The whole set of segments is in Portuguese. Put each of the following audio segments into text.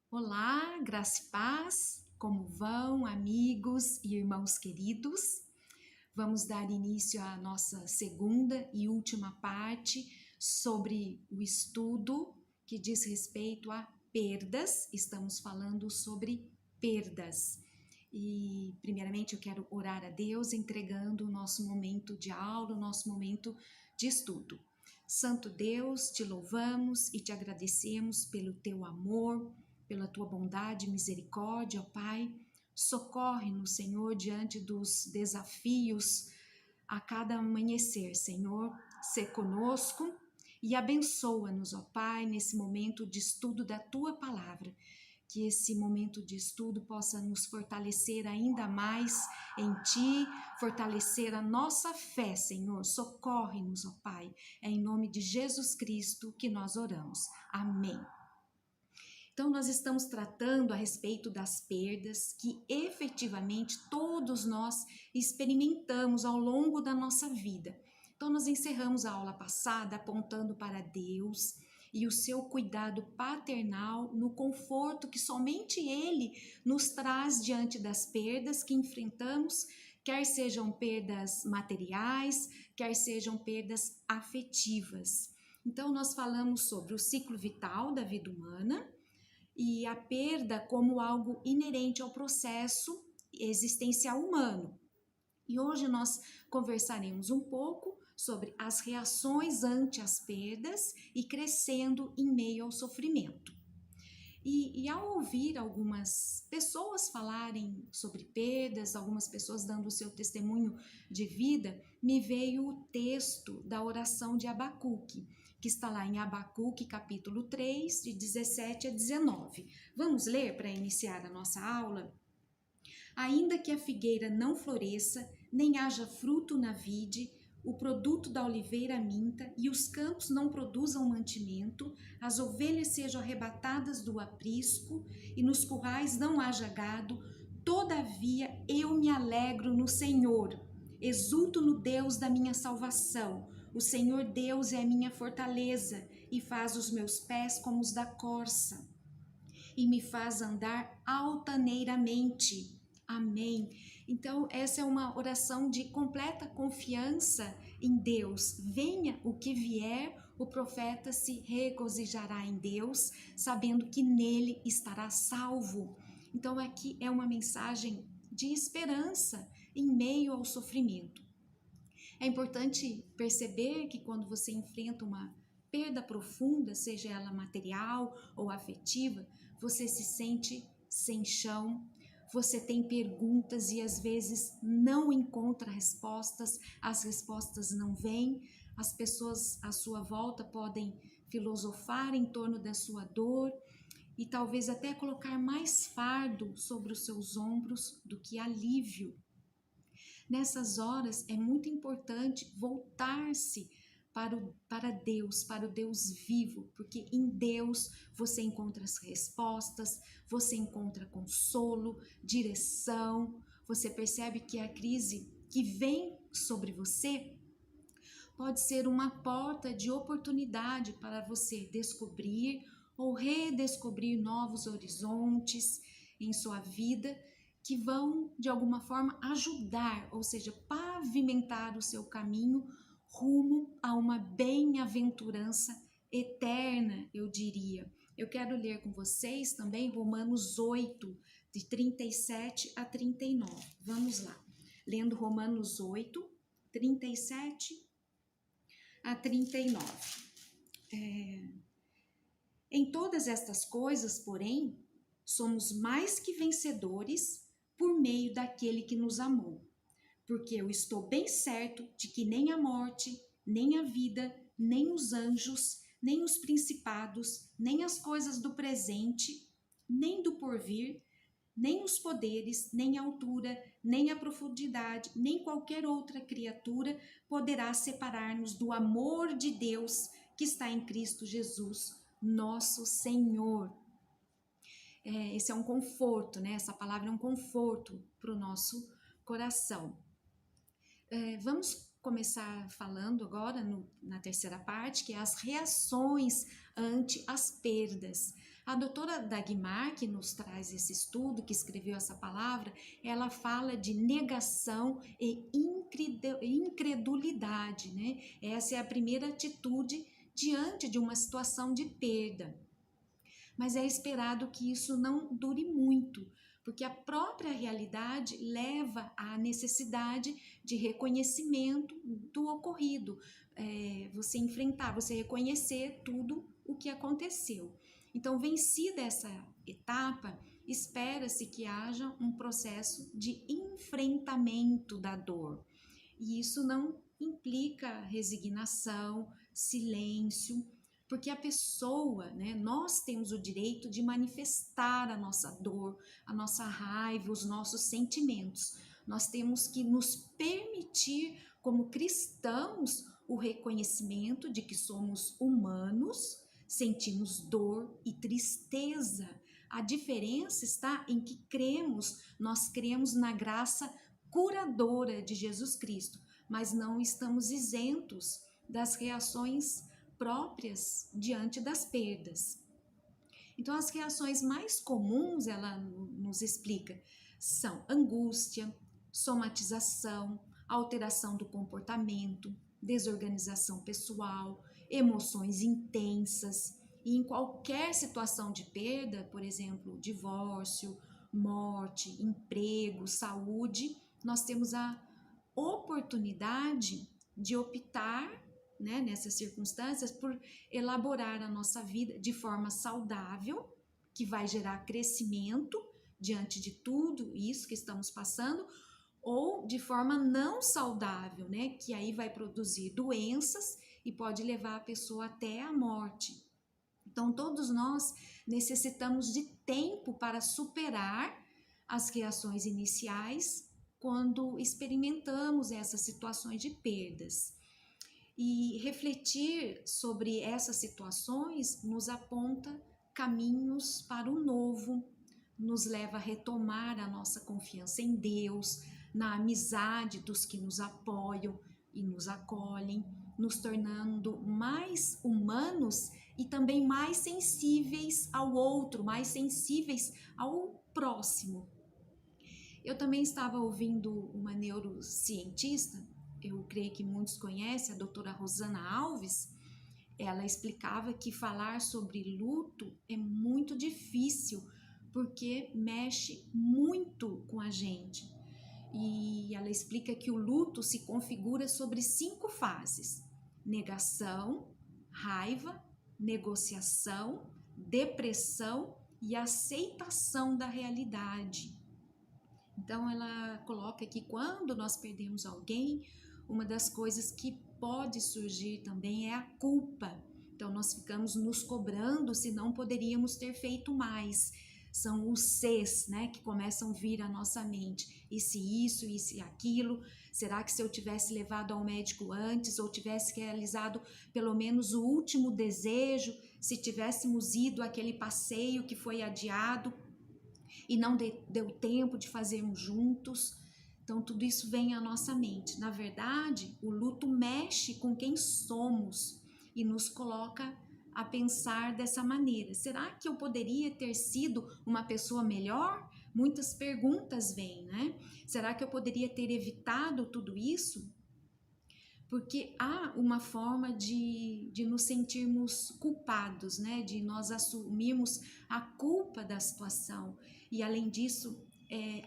Olá, graça e paz, como vão, amigos e irmãos queridos? Vamos dar início à nossa segunda e última parte sobre o estudo que diz respeito a perdas. Estamos falando sobre perdas. E, primeiramente, eu quero orar a Deus, entregando o nosso momento de aula, o nosso momento de estudo. Santo Deus, te louvamos e te agradecemos pelo teu amor, pela tua bondade e misericórdia, ó Pai. Socorre-nos, Senhor, diante dos desafios a cada amanhecer, Senhor. Sê conosco e abençoa-nos, ó Pai, nesse momento de estudo da tua palavra. Que esse momento de estudo possa nos fortalecer ainda mais em Ti, fortalecer a nossa fé, Senhor. Socorre-nos, ó Pai. É em nome de Jesus Cristo que nós oramos. Amém. Então, nós estamos tratando a respeito das perdas que efetivamente todos nós experimentamos ao longo da nossa vida. Então, nós encerramos a aula passada apontando para Deus e o seu cuidado paternal no conforto que somente Ele nos traz diante das perdas que enfrentamos, quer sejam perdas materiais, quer sejam perdas afetivas. Então, nós falamos sobre o ciclo vital da vida humana, e a perda como algo inerente ao processo existencial humano. E hoje nós conversaremos um pouco sobre as reações ante as perdas e crescendo em meio ao sofrimento. E ao ouvir algumas pessoas falarem sobre perdas, algumas pessoas dando o seu testemunho de vida, me veio o texto da oração de Abacuque, que está lá em Abacuque, capítulo 3, de 17 a 19. Vamos ler para iniciar a nossa aula? Ainda que a figueira não floresça, nem haja fruto na vide, o produto da oliveira minta, e os campos não produzam mantimento, as ovelhas sejam arrebatadas do aprisco, e nos currais não haja gado, todavia eu me alegro no Senhor, exulto no Deus da minha salvação. O Senhor Deus é a minha fortaleza, e faz os meus pés como os da corça, e me faz andar altaneiramente. Amém. Então, essa é uma oração de completa confiança em Deus. Venha o que vier, o profeta se regozijará em Deus, sabendo que nele estará salvo. Então, aqui é uma mensagem de esperança em meio ao sofrimento. É importante perceber que quando você enfrenta uma perda profunda, seja ela material ou afetiva, você se sente sem chão, você tem perguntas e às vezes não encontra respostas, as respostas não vêm, as pessoas à sua volta podem filosofar em torno da sua dor e talvez até colocar mais fardo sobre os seus ombros do que alívio. Nessas horas é muito importante voltar-se para Deus, para o Deus vivo, porque em Deus você encontra as respostas, você encontra consolo, direção, você percebe que a crise que vem sobre você pode ser uma porta de oportunidade para você descobrir ou redescobrir novos horizontes em sua vida que vão, de alguma forma, ajudar, ou seja, pavimentar o seu caminho rumo a uma bem-aventurança eterna, eu diria. Eu quero ler com vocês também Romanos 8, de 37 a 39. Vamos lá. Lendo Romanos 8, 37 a 39. Em todas estas coisas, porém, somos mais que vencedores por meio daquele que nos amou. Porque eu estou bem certo de que nem a morte, nem a vida, nem os anjos, nem os principados, nem as coisas do presente, nem do porvir, nem os poderes, nem a altura, nem a profundidade, nem qualquer outra criatura poderá separar-nos do amor de Deus que está em Cristo Jesus, nosso Senhor. Esse é um conforto, né? Essa palavra é um conforto para o nosso coração. Vamos começar falando agora na terceira parte, que é as reações ante as perdas. A doutora Dagmar, que nos traz esse estudo, que escreveu essa palavra, ela fala de negação e incredulidade, né? Essa é a primeira atitude diante de uma situação de perda. Mas é esperado que isso não dure muito, porque a própria realidade leva à necessidade de reconhecimento do ocorrido, você enfrentar, você reconhecer tudo o que aconteceu. Então, vencida essa etapa, espera-se que haja um processo de enfrentamento da dor. E isso não implica resignação, silêncio, porque a pessoa, né, nós temos o direito de manifestar a nossa dor, a nossa raiva, os nossos sentimentos. Nós temos que nos permitir, como cristãos, o reconhecimento de que somos humanos, sentimos dor e tristeza. A diferença está em que nós cremos na graça curadora de Jesus Cristo, mas não estamos isentos das reações próprias diante das perdas. Então, as reações mais comuns, ela nos explica, são angústia, somatização, alteração do comportamento, desorganização pessoal, emoções intensas. E em qualquer situação de perda, por exemplo, divórcio, morte, emprego, saúde, nós temos a oportunidade de optar, né, nessas circunstâncias, por elaborar a nossa vida de forma saudável, que vai gerar crescimento diante de tudo isso que estamos passando, ou de forma não saudável, né, que aí vai produzir doenças e pode levar a pessoa até a morte. Então, todos nós necessitamos de tempo para superar as reações iniciais quando experimentamos essas situações de perdas. E refletir sobre essas situações nos aponta caminhos para o novo, nos leva a retomar a nossa confiança em Deus, na amizade dos que nos apoiam e nos acolhem, nos tornando mais humanos e também mais sensíveis ao outro, mais sensíveis ao próximo. Eu também estava ouvindo uma neurocientista, eu creio que muitos conhecem, a doutora Rosana Alves. Ela explicava que falar sobre luto é muito difícil, porque mexe muito com a gente. E ela explica que o luto se configura sobre 5 fases: negação, raiva, negociação, depressão e aceitação da realidade. Então ela coloca que quando nós perdemos alguém, uma das coisas que pode surgir também é a culpa. Então nós ficamos nos cobrando se não poderíamos ter feito mais. São os Cs, né, que começam a vir à nossa mente. E se isso e aquilo? Será que se eu tivesse levado ao médico antes ou tivesse realizado pelo menos o último desejo, se tivéssemos ido àquele passeio que foi adiado e não deu tempo de fazermos juntos? Então tudo isso vem à nossa mente. Na verdade, o luto mexe com quem somos e nos coloca a pensar dessa maneira. Será que eu poderia ter sido uma pessoa melhor? Muitas perguntas vêm, né? Será que eu poderia ter evitado tudo isso? Porque há uma forma de nos sentirmos culpados, né? De nós assumirmos a culpa da situação. E além disso,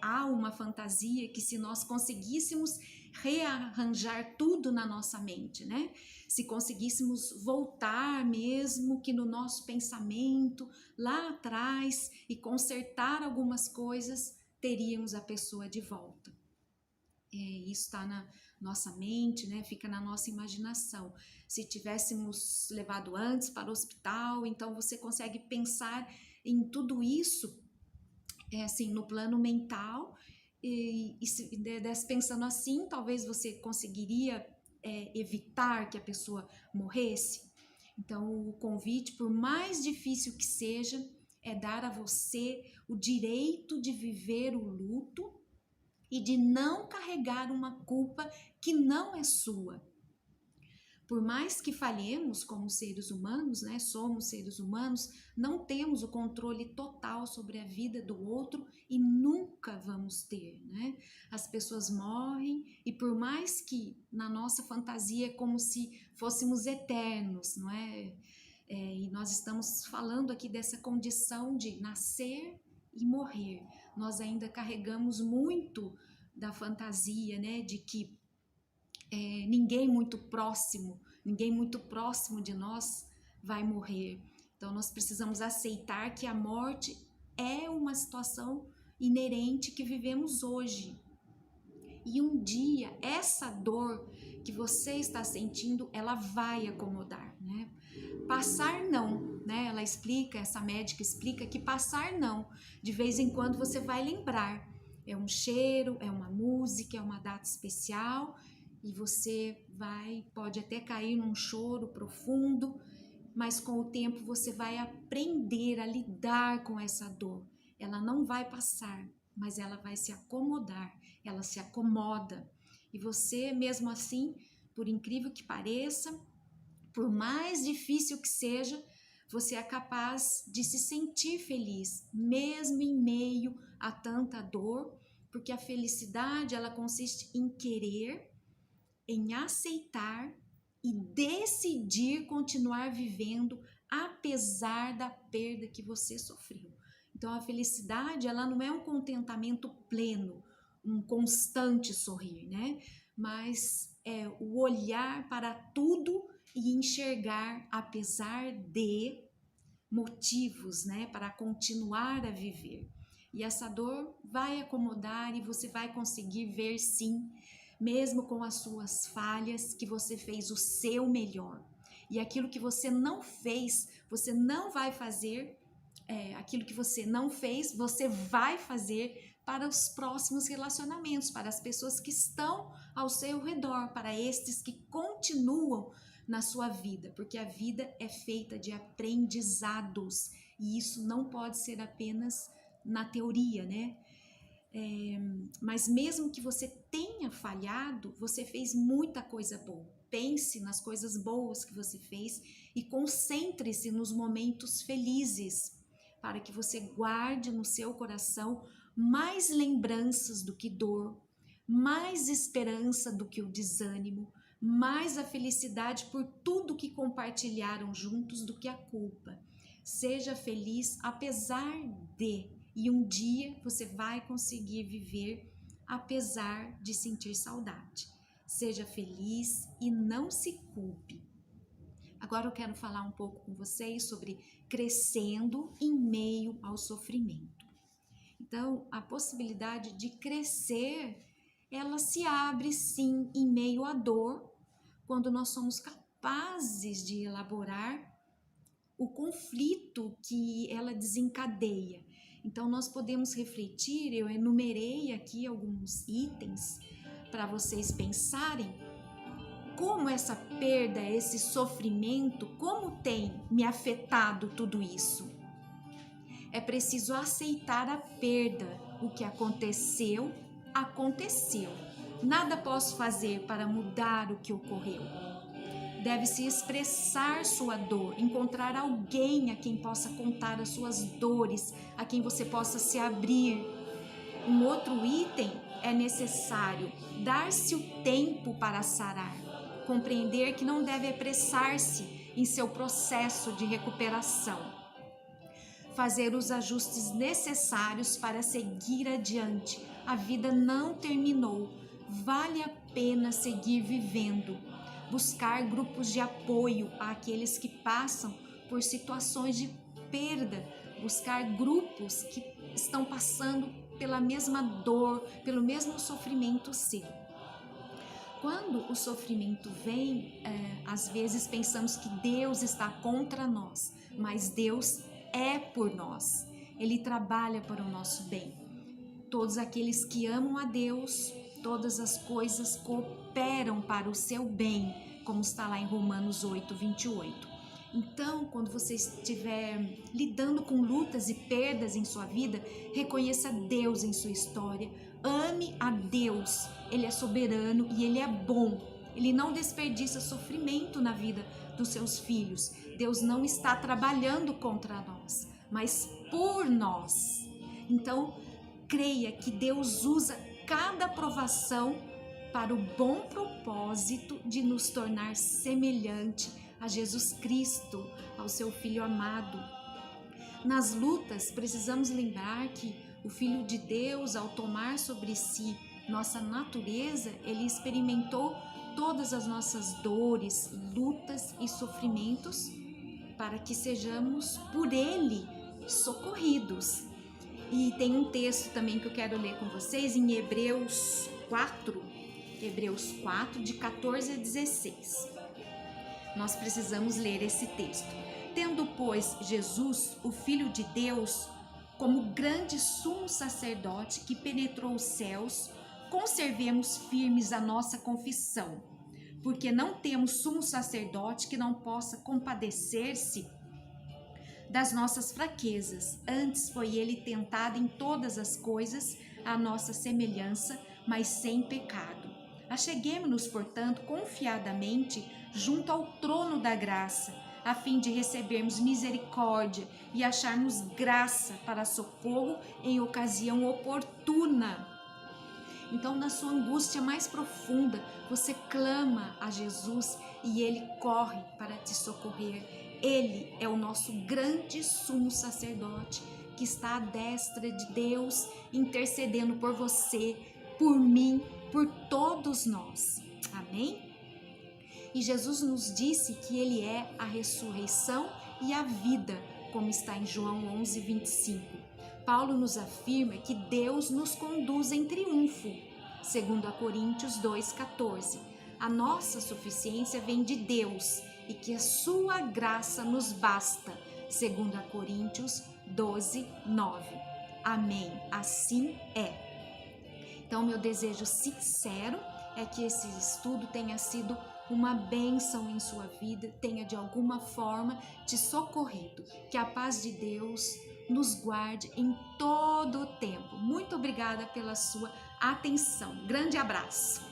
há uma fantasia que se nós conseguíssemos rearranjar tudo na nossa mente, né? Se conseguíssemos voltar mesmo que no nosso pensamento lá atrás e consertar algumas coisas, teríamos a pessoa de volta. Isso está na nossa mente, né? Fica na nossa imaginação. Se tivéssemos levado antes para o hospital, então você consegue pensar em tudo isso, assim, no plano mental, e pensando assim, talvez você conseguiria evitar que a pessoa morresse. Então, o convite, por mais difícil que seja, é dar a você o direito de viver o luto e de não carregar uma culpa que não é sua. Por mais que falhemos como seres humanos, né, somos seres humanos, não temos o controle total sobre a vida do outro e nunca vamos ter, né? As pessoas morrem e por mais que na nossa fantasia é como se fôssemos eternos, não é? E nós estamos falando aqui dessa condição de nascer e morrer. Nós ainda carregamos muito da fantasia, né, de que ninguém muito próximo de nós vai morrer. Então nós precisamos aceitar que a morte é uma situação inerente que vivemos hoje. E um dia essa dor que você está sentindo, ela vai acomodar, né? Passar não, né? Ela explica, essa médica explica que passar não. De vez em quando você vai lembrar. É um cheiro, é uma música, é uma data especial e você pode até cair num choro profundo, mas com o tempo você vai aprender a lidar com essa dor. Ela não vai passar, mas ela vai se acomodar, ela se acomoda. E você, mesmo assim, por incrível que pareça, por mais difícil que seja, você é capaz de se sentir feliz, mesmo em meio a tanta dor, porque a felicidade, ela consiste em querer, em aceitar e decidir continuar vivendo apesar da perda que você sofreu. Então a felicidade, ela não é um contentamento pleno, um constante sorrir, né? Mas é o olhar para tudo e enxergar apesar de motivos, né, para continuar a viver. E essa dor vai acomodar e você vai conseguir ver sim, mesmo com as suas falhas, que você fez o seu melhor. E aquilo que você não fez, você não vai fazer, aquilo que você não fez, você vai fazer para os próximos relacionamentos, para as pessoas que estão ao seu redor, para estes que continuam na sua vida, porque a vida é feita de aprendizados e isso não pode ser apenas na teoria, né? Mas mesmo que você tenha falhado, você fez muita coisa boa. Pense nas coisas boas que você fez e concentre-se nos momentos felizes, para que você guarde no seu coração mais lembranças do que dor, mais esperança do que o desânimo, mais a felicidade por tudo que compartilharam juntos do que a culpa. Seja feliz apesar de, e um dia você vai conseguir viver apesar de sentir saudade. Seja feliz e não se culpe. Agora eu quero falar um pouco com vocês sobre crescendo em meio ao sofrimento. Então, a possibilidade de crescer, ela se abre sim em meio à dor, quando nós somos capazes de elaborar o conflito que ela desencadeia. Então, nós podemos refletir, eu enumerei aqui alguns itens para vocês pensarem como essa perda, esse sofrimento, como tem me afetado tudo isso. É preciso aceitar a perda. O que aconteceu, aconteceu. Nada posso fazer para mudar o que ocorreu. Deve-se expressar sua dor, encontrar alguém a quem possa contar as suas dores, a quem você possa se abrir. Um outro item é necessário dar-se o tempo para sarar, compreender que não deve apressar-se em seu processo de recuperação. Fazer os ajustes necessários para seguir adiante. A vida não terminou, vale a pena seguir vivendo. Buscar grupos de apoio àqueles que passam por situações de perda, buscar grupos que estão passando pela mesma dor, pelo mesmo sofrimento seu. Quando o sofrimento vem, às vezes pensamos que Deus está contra nós, mas Deus é por nós. Ele trabalha para o nosso bem. Todos aqueles que amam a Deus, todas as coisas cooperam para o seu bem, como está lá em Romanos 8, 28. Então, quando você estiver lidando com lutas e perdas em sua vida, reconheça Deus em sua história, ame a Deus, Ele é soberano e Ele é bom. Ele não desperdiça sofrimento na vida dos seus filhos. Deus não está trabalhando contra nós, mas por nós. Então, creia que Deus usa cada provação para o bom propósito de nos tornar semelhante a Jesus Cristo, ao seu Filho amado. Nas lutas, precisamos lembrar que o Filho de Deus, ao tomar sobre si nossa natureza, ele experimentou todas as nossas dores, lutas e sofrimentos para que sejamos por ele socorridos. E tem um texto também que eu quero ler com vocês em Hebreus 4, de 14 a 16. Nós precisamos ler esse texto. Tendo, pois, Jesus, o Filho de Deus, como grande sumo sacerdote que penetrou os céus, conservemos firmes a nossa confissão, porque não temos sumo sacerdote que não possa compadecer-se das nossas fraquezas. Antes foi ele tentado em todas as coisas, à nossa semelhança, mas sem pecado. Acheguemo-nos, portanto, confiadamente junto ao trono da graça, a fim de recebermos misericórdia e acharmos graça para socorro em ocasião oportuna. Então, na sua angústia mais profunda, você clama a Jesus e ele corre para te socorrer. Ele é o nosso grande sumo sacerdote que está à destra de Deus, intercedendo por você, por mim, por todos nós. Amém? E Jesus nos disse que ele é a ressurreição e a vida, como está em João 11, 25. Paulo nos afirma que Deus nos conduz em triunfo, segundo a Coríntios 2,14. A nossa suficiência vem de Deus e que a sua graça nos basta, segundo a Coríntios 12, 9. Amém. Assim é. Então, meu desejo sincero é que esse estudo tenha sido uma bênção em sua vida, tenha de alguma forma te socorrido. Que a paz de Deus nos guarde em todo o tempo. Muito obrigada pela sua atenção. Grande abraço!